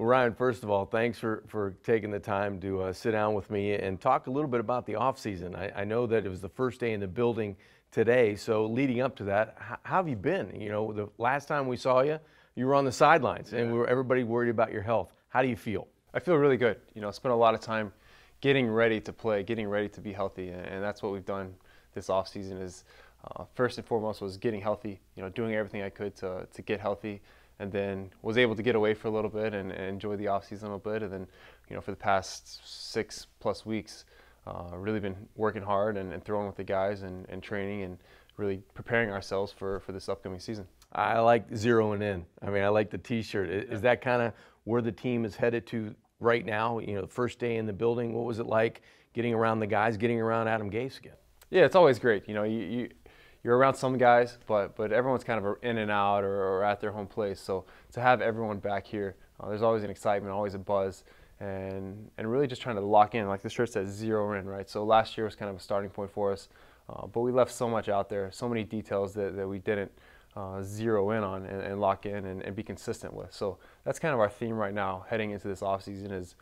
Well, Ryan, first of all, thanks for taking the time to sit down with me and talk a little bit about the offseason. I know that it was the first day in the building today, so leading up to that, how have you been? You know, the last time we saw you, you were on the sidelines, and everybody worried about your health. How do you feel? I feel really good. You know, spent a lot of time getting ready to play, getting ready to be healthy, and that's what we've done this offseason is first and foremost was getting healthy, you know, doing everything I could to get healthy, and then was able to get away for a little bit and enjoy the offseason a little bit. And then, you know, for the past 6+ weeks, really been working hard and throwing with the guys and training and really preparing ourselves for this upcoming season. I like zeroing in. I mean, I like the T-shirt. Is that kind of where the team is headed to right now? You know, the first day in the building, what was it like getting around the guys, getting around Adam Gase again? Yeah, it's always great. You know, you're around some guys, but everyone's kind of in and out or at their home place. So to have everyone back here, there's always an excitement, always a buzz, and really just trying to lock in. Like the shirt says, zero in, right? So last year was kind of a starting point for us, but we left so much out there, so many details that we didn't zero in on and lock in and be consistent with. So that's kind of our theme right now heading into this offseason is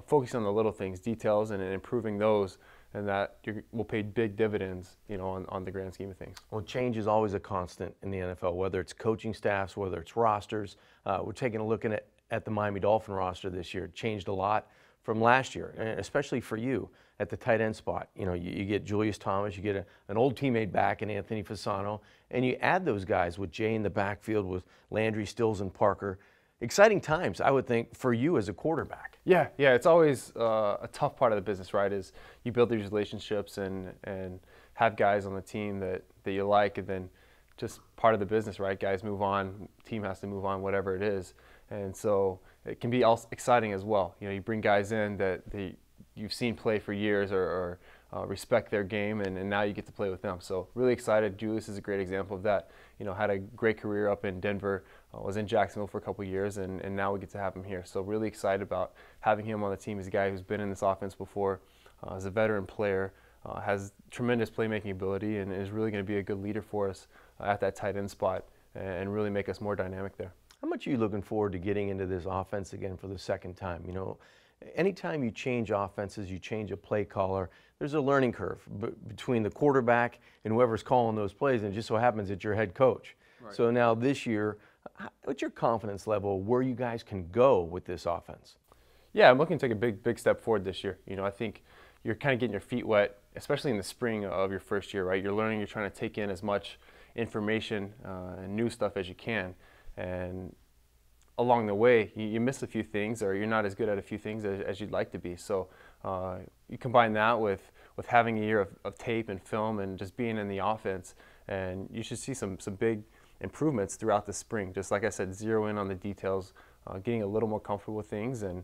focusing on the little things, details, and improving those, and that will pay big dividends, you know, on the grand scheme of things. Well, change is always a constant in the NFL, whether it's coaching staffs, whether it's rosters. We're taking a look at the Miami Dolphin roster this year. It changed a lot from last year, especially for you at the tight end spot. You know, you get Julius Thomas, you get an old teammate back in Anthony Fasano, and you add those guys with Jay in the backfield with Landry, Stills, and Parker. Exciting times, I would think, for you as a quarterback. Yeah, it's always a tough part of the business, right? Is you build these relationships and have guys on the team that you like, and then just part of the business, right? Guys move on, team has to move on, whatever it is, and so it can be also exciting as well. You know, you bring guys in that you've seen play for years or respect their game, and now you get to play with them. So really excited. Julius is a great example of that. You know, had a great career up in Denver, was in Jacksonville for a couple of years, and now we get to have him here. So really excited about having him on the team. He's a guy who's been in this offense before, is a veteran player, has tremendous playmaking ability, and is really going to be a good leader for us at that tight end spot and really make us more dynamic there. How much are you looking forward to getting into this offense again for the second time? You know, anytime you change offenses, you change a play caller, there's a learning curve between the quarterback and whoever's calling those plays, and it just so happens it's your head coach. Right. So now this year, what's your confidence level where you guys can go with this offense? Yeah, I'm looking to take a big step forward this year. You know, I think you're kind of getting your feet wet, especially in the spring of your first year, right? You're learning, you're trying to take in as much information and new stuff as you can. And along the way, you miss a few things, or you're not as good at a few things as you'd like to be. So you combine that with having a year of tape and film and just being in the offense, and you should see some big improvements throughout the spring. Just like I said, zero in on the details, getting a little more comfortable with things, and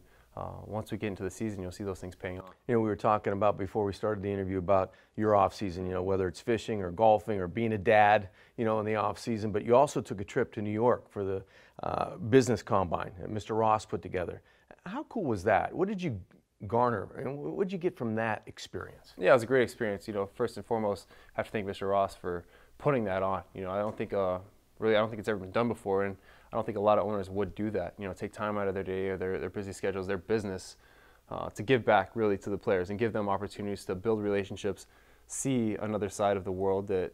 once we get into the season, you'll see those things paying off. You know, we were talking about before we started the interview about your off season, you know, whether it's fishing or golfing or being a dad, you know, in the off season, but you also took a trip to New York for the business combine that Mr. Ross put together. How cool was that? What did you garner, and what did you get from that experience? Yeah, it was a great experience. You know, first and foremost, I have to thank Mr. Ross for putting that on. You know, I don't think it's ever been done before, and I don't think a lot of owners would do that. You know, take time out of their day or their busy schedules, their business, to give back really to the players and give them opportunities to build relationships, see another side of the world, the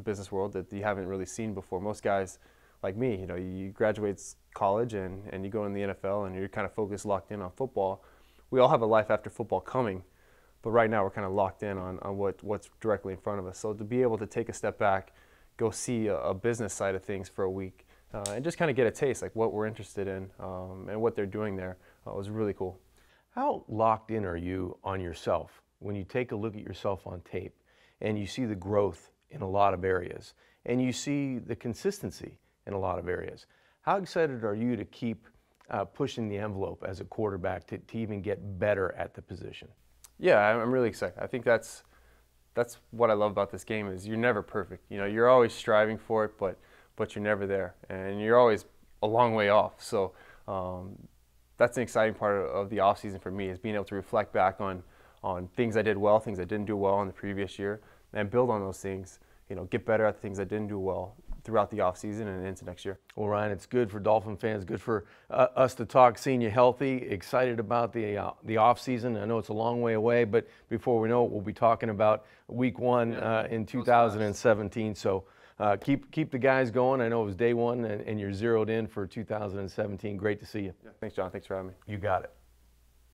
business world that you haven't really seen before. Most guys like me, you know, you graduate college and you go in the NFL and you're kind of focused, locked in on football. We all have a life after football coming, but right now we're kind of locked in on what's directly in front of us. So to be able to take a step back, go see a business side of things for a week, and just kind of get a taste like what we're interested in and what they're doing there was really cool. How locked in are you on yourself when you take a look at yourself on tape and you see the growth in a lot of areas and you see the consistency in a lot of areas? How excited are you to keep pushing the envelope as a quarterback to even get better at the position? Yeah, I'm really excited. I think that's what I love about this game is you're never perfect. You know, you're always striving for it, but you're never there, and you're always a long way off. So that's an exciting part of the offseason for me is being able to reflect back on things I did well, things I didn't do well in the previous year, and build on those things. You know, get better at the things I didn't do well, throughout the offseason and into next year. Well, Ryan, it's good for Dolphin fans, good for us to talk, seeing you healthy, excited about the offseason. I know it's a long way away, but before we know it, we'll be talking about week 1 in 2017. So keep the guys going. I know it was day 1 and you're zeroed in for 2017. Great to see you. Yeah, thanks, John. Thanks for having me. You got it.